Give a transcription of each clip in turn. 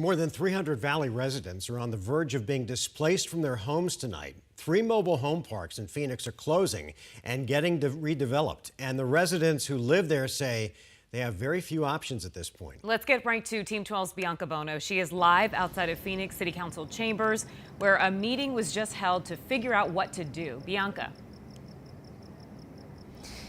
More than 300 Valley residents are on the verge of being displaced from their homes tonight. 3 mobile home parks in Phoenix are closing and getting redeveloped. And the residents who live there say they have very few options at this point. Let's get right to Team 12's Bianca Bono. She is live outside of Phoenix City Council chambers, where a meeting was just held to figure out what to do. Bianca.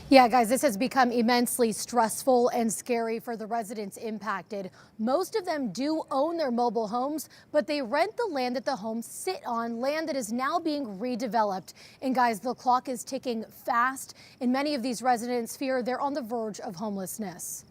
Yeah, guys, this has become immensely stressful and scary for the residents impacted. Most of them do own their mobile homes, but they rent the land that the homes sit on, land that is now being redeveloped. And guys, the clock is ticking fast, and many of these residents fear they're on the verge of homelessness.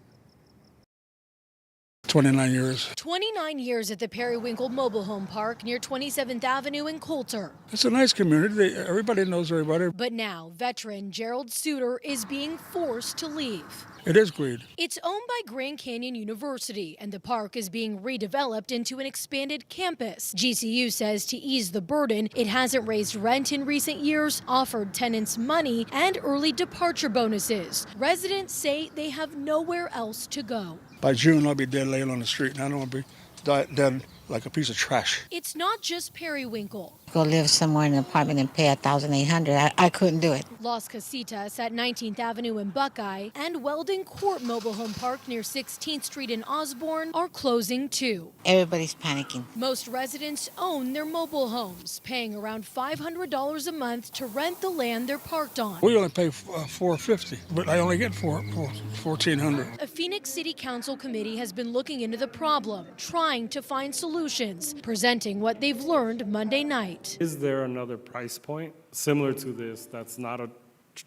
29 years. 29 years at the Periwinkle Mobile Home Park near 27th Avenue in Coulter. It's a nice community. Everybody knows everybody. But now, veteran Gerald Suter is being forced to leave. It is greed. It's owned by Grand Canyon University, and the park is being redeveloped into an expanded campus. GCU says to ease the burden, it hasn't raised rent in recent years, offered tenants money, and early departure bonuses. Residents say they have nowhere else to go. By June, I'll be dead laying on the street, and I don't want to be dead like a piece of trash. It's not just Periwinkle. Go live somewhere in an apartment and pay $1,800. I couldn't do it. Las Casitas at 19th Avenue in Buckeye and Weldon Court Mobile Home Park near 16th Street in Osborne are closing too. Everybody's panicking. Most residents own their mobile homes, paying around $500 a month to rent the land they're parked on. We only pay $450, but I only get $1,400. A Phoenix City Council committee has been looking into the problem, trying to find solutions, presenting what they've learned Monday night. Is there another price point similar to this that's not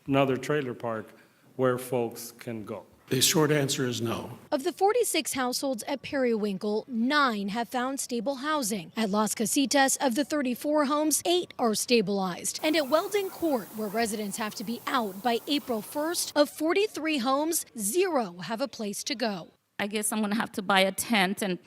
another trailer park where folks can go? The short answer is no. Of the 46 households at Periwinkle, 9 have found stable housing. At Las Casitas, of the 34 homes, 8 are stabilized. And at Weldon Court, where residents have to be out by April 1st, of 43 homes, 0 have a place to go. I guess I'm going to have to buy a tent and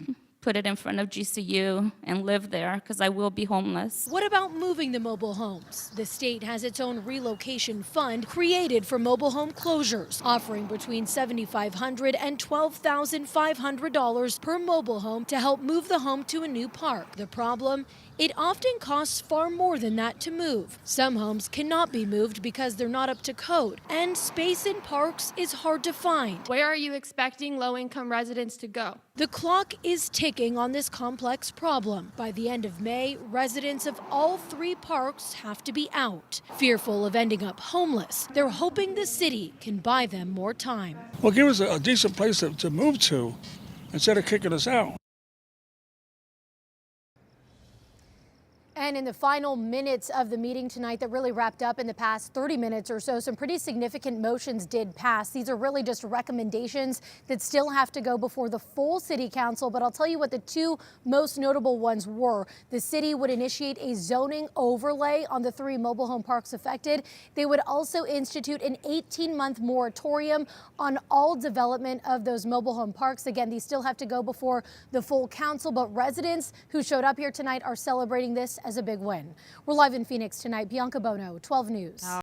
put it in front of GCU and live there because I will be homeless. What about moving the mobile homes? The state has its own relocation fund created for mobile home closures, offering between $7,500 and $12,500 per mobile home to help move the home to a new park. The problem? It often costs far more than that to move. Some homes cannot be moved because they're not up to code, and space in parks is hard to find. Where are you expecting low-income residents to go? The clock is ticking on this complex problem. By the end of May, residents of all 3 parks have to be out. Fearful of ending up homeless, they're hoping the city can buy them more time. Well, give us a decent place to move to instead of kicking us out. And in the final minutes of the meeting tonight that really wrapped up in the past 30 minutes or so, some pretty significant motions did pass. These are really just recommendations that still have to go before the full city council. But I'll tell you what the 2 most notable ones were. The city would initiate a zoning overlay on the 3 mobile home parks affected. They would also institute an 18-month moratorium on all development of those mobile home parks. Again, these still have to go before the full council, but residents who showed up here tonight are celebrating this as a big win. We're live in Phoenix tonight. Bianca Bono, 12 News.